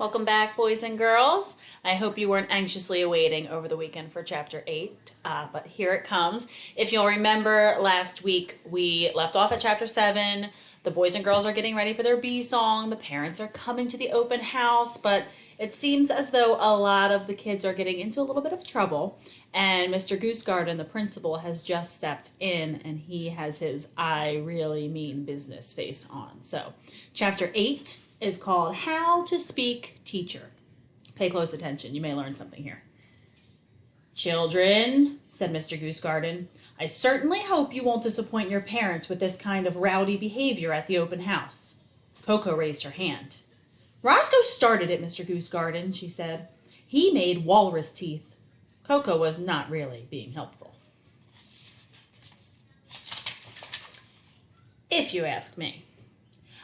Welcome back, boys and girls. I hope you weren't anxiously awaiting over the weekend for Chapter 8, but here it comes. If you'll remember, last week we left off at Chapter 7. The boys and girls are getting ready for their bee song. The parents are coming to the open house, but it seems as though a lot of the kids are getting into a little bit of trouble. And Mr. Goosegarden, the principal, has just stepped in, and he has his I really mean business face on. So, Chapter 8 is called How to Speak Teacher. Pay close attention. You may learn something here. Children, said Mr. Goosegarden, I certainly hope you won't disappoint your parents with this kind of rowdy behavior at the open house. Coco raised her hand. Roscoe started it, Mr. Goosegarden, she said. He made walrus teeth. Coco was not really being helpful. If you ask me.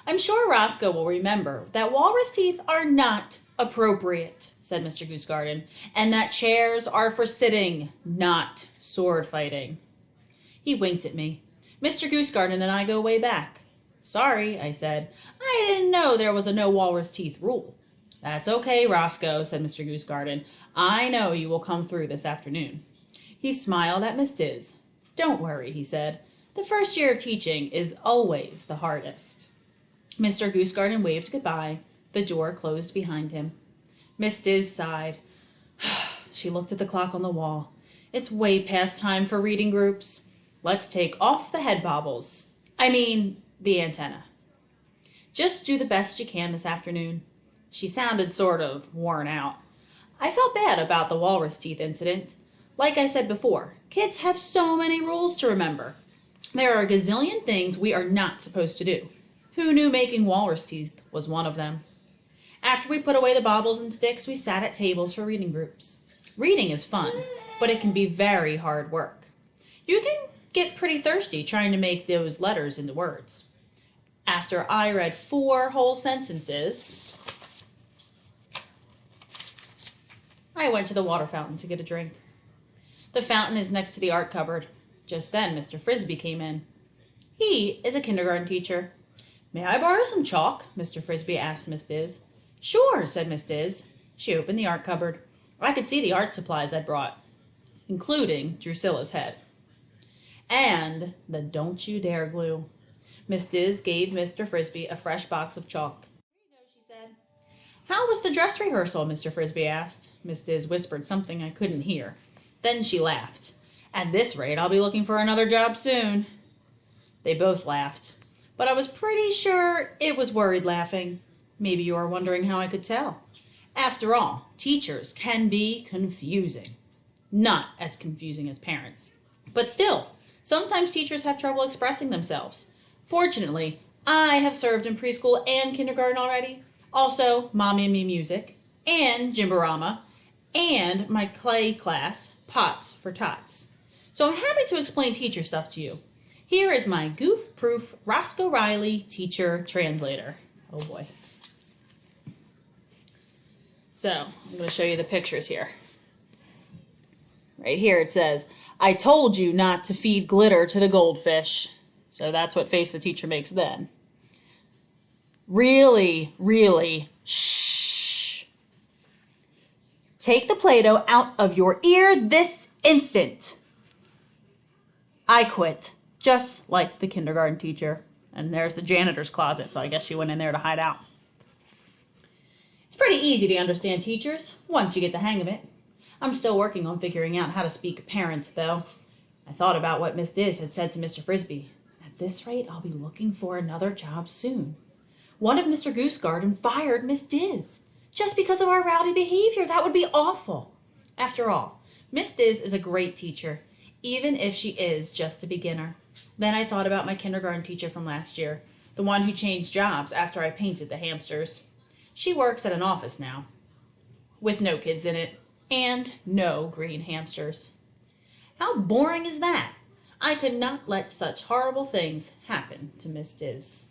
I'm sure Roscoe will remember that walrus teeth are not appropriate, said Mr. Goosegarden, and that chairs are for sitting, not sword fighting. He winked at me. Mr. Goosegarden and I go way back. Sorry, I said. I didn't know there was a no walrus teeth rule. That's okay, Roscoe, said Mr. Goosegarden. I know you will come through this afternoon. He smiled at Miss Diz. Don't worry, he said. The first year of teaching is always the hardest. Mr. Goosegarden waved goodbye. The door closed behind him. Miss Diz sighed. She looked at the clock on the wall. It's way past time for reading groups. Let's take off the head bobbles. I mean, the antenna. Just do the best you can this afternoon. She sounded sort of worn out. I felt bad about the walrus teeth incident. Like I said before, kids have so many rules to remember. There are a gazillion things we are not supposed to do. Who knew making walrus teeth was one of them? After we put away the baubles and sticks, we sat at tables for reading groups. Reading is fun, but it can be very hard work. You can get pretty thirsty trying to make those letters into words. After I read 4 whole sentences, I went to the water fountain to get a drink. The fountain is next to the art cupboard. Just then, Mr. Frisbee came in. He is a kindergarten teacher. May I borrow some chalk? Mr. Frisbee asked Miss Diz. Sure, said Miss Diz. She opened the art cupboard. I could see the art supplies I brought, including Drusilla's head. And the don't you dare glue. Miss Diz gave Mr. Frisbee a fresh box of chalk. Here you go, she said. How was the dress rehearsal? Mr. Frisbee asked. Miss Diz whispered something I couldn't hear. Then she laughed. At this rate, I'll be looking for another job soon. They both laughed. But I was pretty sure it was worried laughing. Maybe you are wondering how I could tell. After all, teachers can be confusing. Not as confusing as parents. But still, sometimes teachers have trouble expressing themselves. Fortunately, I have served in preschool and kindergarten already. Also, Mommy and Me Music, and Jimborama, and my clay class, Pots for Tots. So I'm happy to explain teacher stuff to you. Here is my goof-proof Roscoe Riley teacher translator. Oh boy. So, I'm going to show you the pictures here. Right here it says, I told you not to feed glitter to the goldfish. So that's what face the teacher makes then. Really, really, shh. Take the Play-Doh out of your ear this instant. I quit. Just like the kindergarten teacher. And there's the janitor's closet, so I guess she went in there to hide out. It's pretty easy to understand teachers, once you get the hang of it. I'm still working on figuring out how to speak parent, though. I thought about what Miss Diz had said to Mr. Frisbee. At this rate, I'll be looking for another job soon. One of Mr. Goosegarden fired Miss Diz. Just because of our rowdy behavior, that would be awful. After all, Miss Diz is a great teacher, even if she is just a beginner. Then I thought about my kindergarten teacher from last year, the one who changed jobs after I painted the hamsters. She works at an office now, with no kids in it, and no green hamsters. How boring is that? I could not let such horrible things happen to Miss Diz.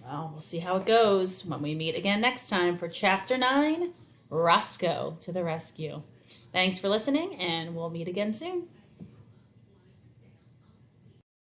Well, we'll see how it goes when we meet again next time for Chapter 9, Roscoe to the Rescue. Thanks for listening, and we'll meet again soon.